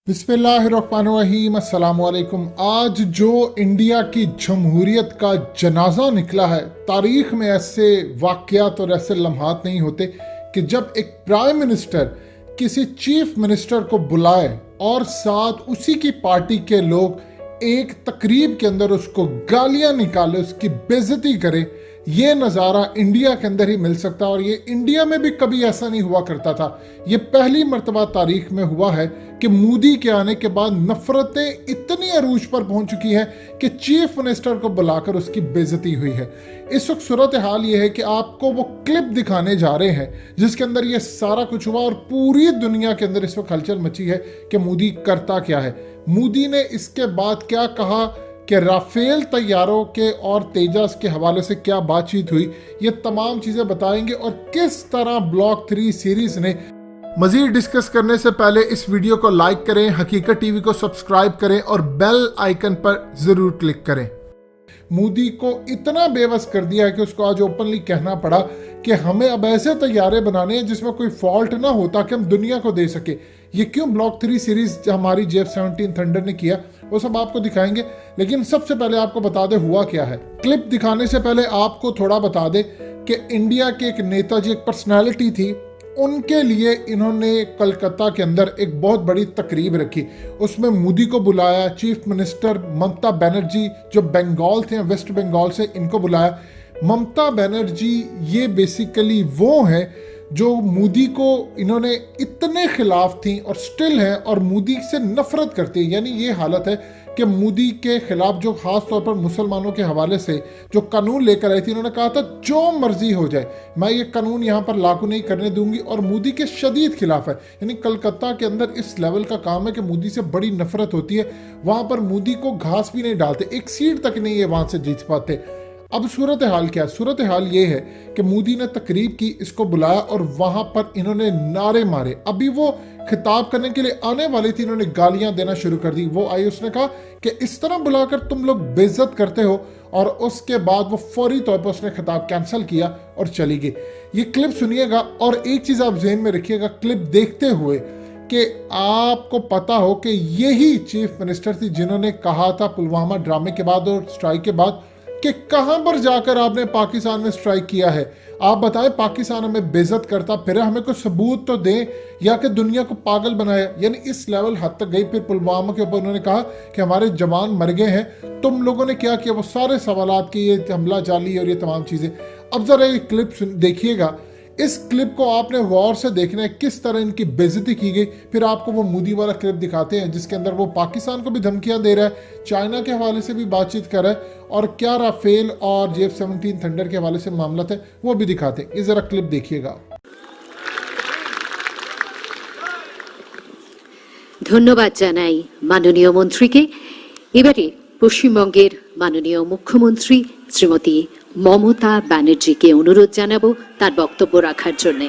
बिस्मिल्लाहिर्रहमानिर्रहीम अस्सलाम वालेकुम। आज जो इंडिया की जमहूरियत का जनाजा निकला है, तारीख में ऐसे वाक़यात और ऐसे लम्हात नहीं होते कि जब एक प्राइम मिनिस्टर किसी चीफ मिनिस्टर को बुलाए और साथ उसी की पार्टी के लोग एक तकरीब के अंदर उसको गालियां निकाले, उसकी बेइज्जती करे। ये नज़ारा इंडिया के अंदर ही मिल सकता है और ये इंडिया में भी कभी ऐसा नहीं हुआ करता था। ये पहली मर्तबा तारीख में हुआ है कि मोदी के आने के बाद नफरतें इतनी अरूज पर पहुंच चुकी है कि चीफ मिनिस्टर को बुलाकर उसकी बेइज्जती हुई है। इस वक्त सूरत हाल ये है कि आपको वो क्लिप दिखाने जा रहे हैं जिसके अंदर ये सारा कुछ हुआ और पूरी दुनिया के अंदर इस वक्त हलचल मची है कि मोदी करता क्या है। मोदी ने इसके बाद क्या कहा कि राफेल तैयारों के और तेजस के हवाले से क्या बातचीत हुई, ये तमाम चीज़ें बताएंगे और किस तरह ब्लॉक 3 सीरीज ने। मजीद डिस्कस करने से पहले इस वीडियो को लाइक करें, हकीकत टीवी को सब्सक्राइब करें और बेल आइकन पर ज़रूर क्लिक करें। मोदी को इतना बेबस कर दिया है कि उसको आज ओपनली कहना पड़ा कि हमें अब ऐसे तैयारे बनाने हैं जिसमें कोई फॉल्ट ना हो ताकि हम दुनिया को दे सके। ये क्यों ब्लॉक 3 सीरीज हमारी JF-17 थंडर ने किया, वो सब आपको दिखाएंगे। लेकिन सबसे पहले आपको बता दे हुआ क्या है। क्लिप दिखाने से पहले आपको थोड़ा बता दे कि इंडिया के एक नेताजी, एक पर्सनैलिटी थी, उनके लिए इन्होंने कलकत्ता के अंदर एक बहुत बड़ी तकरीब रखी। उसमें मोदी को बुलाया, चीफ मिनिस्टर ममता बनर्जी जो बंगाल थे, वेस्ट बंगाल से, इनको बुलाया। ममता बनर्जी ये बेसिकली वो हैं जो मोदी को इन्होंने इतने खिलाफ थी और स्टिल हैं और मोदी से नफरत करती है। यानी ये हालत है कि मोदी के खिलाफ जो खास तौर पर मुसलमानों के हवाले से जो कानून लेकर आई थी, इन्होंने कहा था जो मर्जी हो जाए मैं ये कानून यहाँ पर लागू नहीं करने दूंगी, और मोदी के शदीद खिलाफ है। यानी कलकत्ता के अंदर इस लेवल का काम है कि मोदी से बड़ी नफरत होती है। वहां पर मोदी को घास भी नहीं डालते, एक सीट तक नहीं है वहां से जीत पाते। अब सूरत हाल क्या है? सूरत हाल ये है कि मोदी ने तकरीब की, इसको बुलाया और वहां पर इन्होंने नारे मारे। अभी वो खिताब करने के लिए आने वाली थी, इन्होंने गालियां देना शुरू कर दी। वो आई, उसने कहा कि इस तरह बुलाकर तुम लोग बेइज्जत करते हो, और उसके बाद वो फौरी तौर पर उसने खिताब कैंसिल किया और चली गई। ये क्लिप सुनिएगा और एक चीज आप ज़हन में रखिएगा क्लिप देखते हुए कि आपको पता हो कि यही चीफ मिनिस्टर थी जिन्होंने कहा था पुलवामा ड्रामे के बाद और स्ट्राइक के बाद कि कहां पर जाकर आपने पाकिस्तान में स्ट्राइक किया है। आप बताएं, पाकिस्तान हमें बेइज्जत करता फिर हमें कोई सबूत तो दें, या कि दुनिया को पागल बनाया। यानी इस लेवल हद तक गई। फिर पुलवामा के ऊपर उन्होंने कहा कि हमारे जवान मर गए हैं, तुम लोगों ने क्या किया, वो सारे सवालात कि ये हमला जाली और ये तमाम चीजें। अब जरा ये क्लिप देखिएगा। इस क्लिप को आपने गौर से देखना है किस तरह इनकी बेइज्जती की गई। फिर आपको वो मोदी वाला क्लिप दिखाते हैं जिसके अंदर वो पाकिस्तान को भी धमकियां दे रहा है, चाइना के हवाले से भी बातचीत कर रहा है, और क्या राफेल और JF-17 थंडर के हवाले से मामला है वो भी दिखाते हैं। ये जरा क्लिप देखिएगा। ধন্যবাদ জানাই মাননীয় মন্ত্রীকে। এবারে পশ্চিমবঙ্গের মাননীয় মুখ্যমন্ত্রী শ্রীমতী মমতা ব্যানার্জিকে অনুরোধ জানাবো তার বক্তব্য রাখার জন্য।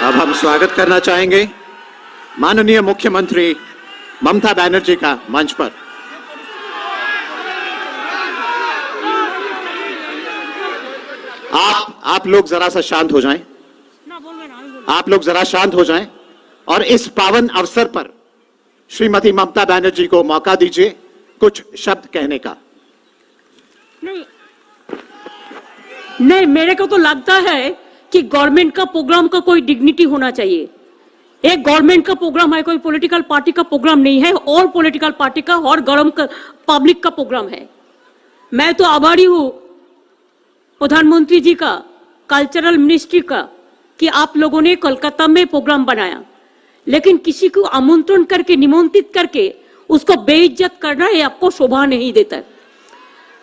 अब हम स्वागत करना चाहेंगे माननीय मुख्यमंत्री ममता बनर्जी का मंच पर। आप लोग जरा सा शांत हो जाएं। आप लोग जरा शांत हो जाएं और इस पावन अवसर पर श्रीमती ममता बनर्जी को मौका दीजिए कुछ शब्द कहने का। नहीं, मेरे को तो लगता है कि गवर्नमेंट का प्रोग्राम का कोई डिग्निटी होना चाहिए। एक गवर्नमेंट का प्रोग्राम है, कोई पॉलिटिकल पार्टी का प्रोग्राम नहीं है, और पॉलिटिकल पार्टी का और गरम पब्लिक का प्रोग्राम है। मैं तो आभारी हूं प्रधानमंत्री जी का, कल्चरल मिनिस्ट्री का, कि आप लोगों ने कोलकाता में प्रोग्राम बनाया, लेकिन किसी को आमंत्रण करके, निमंत्रित करके उसको बेइज्जत करना ये आपको शोभा नहीं देता।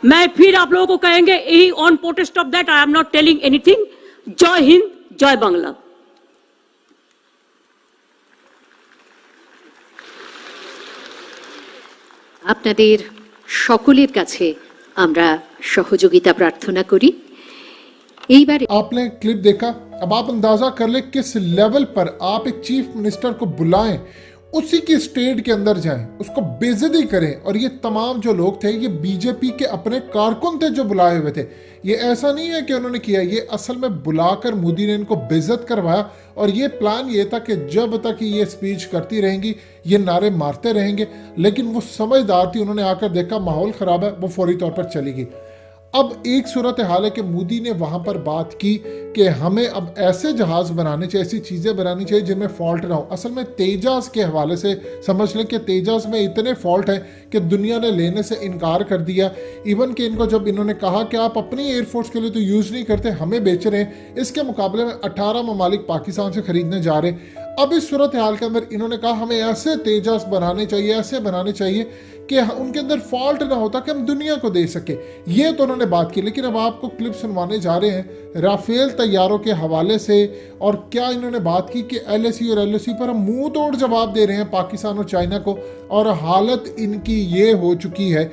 मैं फिर आप लोगों को कहेंगे, यही on protest of that I am not telling anything. जय हिंद, जय बांग्ला। আপনাদের সকলের কাছে আমরা সহযোগিতা প্রার্থনা করি। এইবারে आपने क्लिप देखा, अब आप अंदाजा कर ले किस लेवल पर आप एक चीफ मिनिस्टर को बुलाएं, उसी की स्टेट के अंदर जाएं, उसको बेइज्जती करें। और ये तमाम जो लोग थे ये बीजेपी के अपने कारकुन थे जो बुलाए हुए थे। ये ऐसा नहीं है कि उन्होंने किया, ये असल में बुलाकर मोदी ने इनको बेइज्जत करवाया और ये प्लान ये था कि जब तक ये स्पीच करती रहेंगी, ये नारे मारते रहेंगे, लेकिन वो समझदार थी, उन्होंने आकर देखा माहौल ख़राब है, वो फौरी तौर पर चली गई। अब एक सूरत हाल है कि मोदी ने वहाँ पर बात की कि हमें अब ऐसे जहाज़ बनाने चाहिए, ऐसी चीज़ें बनानी चाहिए जिनमें फॉल्ट ना हो। असल में तेजास के हवाले से समझ लें कि तेजास में इतने फॉल्ट हैं कि दुनिया ने लेने से इनकार कर दिया। इवन कि इनको जब इन्होंने कहा कि आप अपनी एयरफोर्स के लिए तो यूज़ नहीं करते, हमें बेच रहे हैं, इसके मुकाबले में 18 ममालिक पाकिस्तान से खरीदने जा रहे हैं। अब इस सूरत हाल के अंदर इन्होंने कहा हमें ऐसे तेजास बनाने चाहिए, ऐसे बनाने चाहिए कि उनके अंदर फॉल्ट ना होता कि हम दुनिया को दे सके। ये तो उन्होंने बात की, लेकिन अब आपको क्लिप सुनवाने जा रहे हैं राफेल तैयारों के हवाले से। और क्या इन्होंने बात की कि LAC और LOC पर हम मुंह तोड़ जवाब दे रहे हैं पाकिस्तान और चाइना को। और हालत इनकी ये हो चुकी है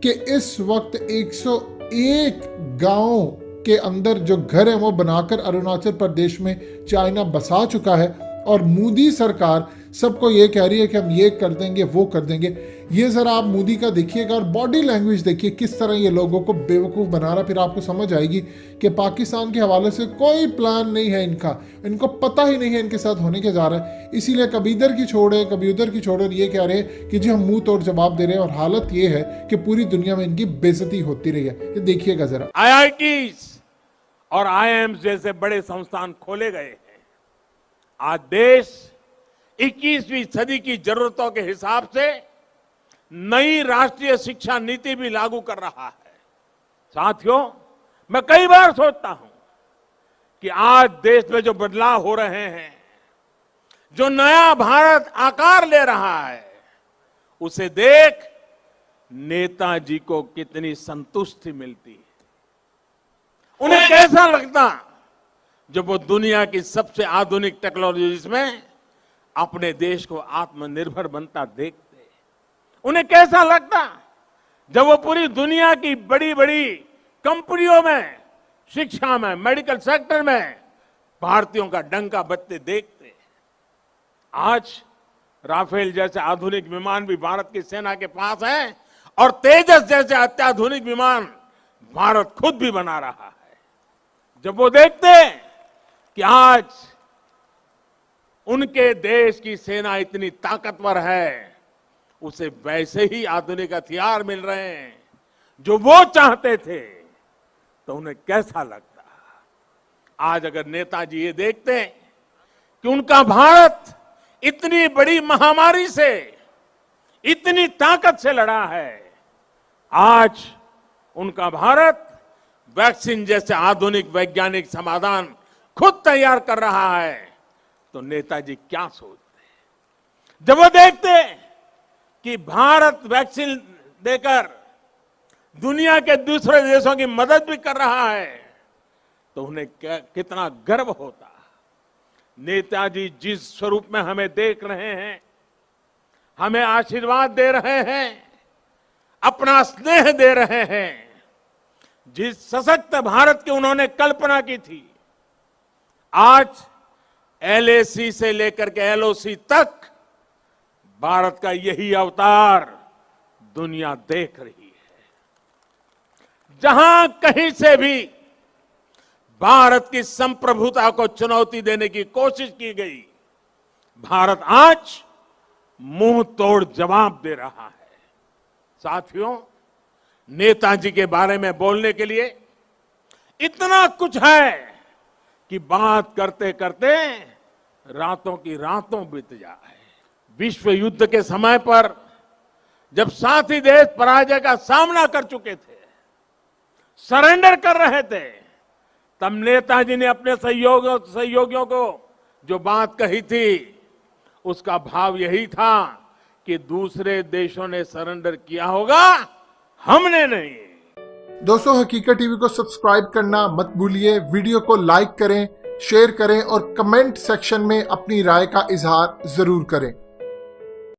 कि इस वक्त 101 गाँव के अंदर जो घर है वो बनाकर अरुणाचल प्रदेश में चाइना बसा चुका है। और मोदी सरकार सबको ये कह रही है कि हम ये कर देंगे, वो कर देंगे। ये ज़रा आप मोदी का देखिएगा और बॉडी लैंग्वेज देखिए किस तरह ये लोगों को बेवकूफ़ बना रहा। फिर आपको समझ आएगी कि पाकिस्तान के हवाले से कोई प्लान नहीं है इनका, इनको पता ही नहीं है इनके साथ होने के जा रहा है। इसीलिए कभी इधर की छोड़े कभी उधर की छोड़े और ये कह रहे हैं कि जी हम मुंह तोड़ जवाब दे रहे हैं। और हालत ये है कि पूरी दुनिया में इनकी बेइज्जती होती रही है। ये देखिएगा ज़रा। IITs और IIMs जैसे बड़े संस्थान खोले गए हैं। आज देश 21वीं सदी की जरूरतों के हिसाब से नई राष्ट्रीय शिक्षा नीति भी लागू कर रहा है। साथियों, मैं कई बार सोचता हूं कि आज देश में जो बदलाव हो रहे हैं, जो नया भारत आकार ले रहा है, उसे देख नेताजी को कितनी संतुष्टि मिलती है। उन्हें कैसा लगता जब वो दुनिया की सबसे आधुनिक टेक्नोलॉजीज में अपने देश को आत्मनिर्भर बनता देखते। उन्हें कैसा लगता जब वो पूरी दुनिया की बड़ी बड़ी कंपनियों में, शिक्षा में, मेडिकल सेक्टर में भारतीयों का डंका बजते देखते। आज राफेल जैसे आधुनिक विमान भी भारत की सेना के पास हैं और तेजस जैसे अत्याधुनिक विमान भारत खुद भी बना रहा है। जब वो देखते कि आज उनके देश की सेना इतनी ताकतवर है, उसे वैसे ही आधुनिक हथियार मिल रहे हैं जो वो चाहते थे, तो उन्हें कैसा लगता। आज अगर नेताजी ये देखते कि उनका भारत इतनी बड़ी महामारी से इतनी ताकत से लड़ा है, आज उनका भारत वैक्सीन जैसे आधुनिक वैज्ञानिक समाधान खुद तैयार कर रहा है, तो नेताजी क्या सोचते। जब वो देखते कि भारत वैक्सीन देकर दुनिया के दूसरे देशों की मदद भी कर रहा है, तो उन्हें कितना गर्व होता। नेताजी जिस स्वरूप में हमें देख रहे हैं, हमें आशीर्वाद दे रहे हैं, अपना स्नेह दे रहे हैं, जिस सशक्त भारत की उन्होंने कल्पना की थी, आज LAC से लेकर के LOC तक भारत का यही अवतार दुनिया देख रही है। जहां कहीं से भी भारत की संप्रभुता को चुनौती देने की कोशिश की गई, भारत आज मुंह तोड़ जवाब दे रहा है। साथियों, नेताजी के बारे में बोलने के लिए इतना कुछ है कि बात करते करते रातों की रातों बीत जाए। विश्व युद्ध के समय पर जब साथी देश पराजय का सामना कर चुके थे, सरेंडर कर रहे थे, तब नेताजी ने अपने सहयोगियों को जो बात कही थी, उसका भाव यही था कि दूसरे देशों ने सरेंडर किया होगा, हमने नहीं। दोस्तों, हकीकत टीवी को सब्सक्राइब करना मत भूलिए, वीडियो को लाइक करें, शेयर करें और कमेंट सेक्शन में अपनी राय का इजहार जरूर करें।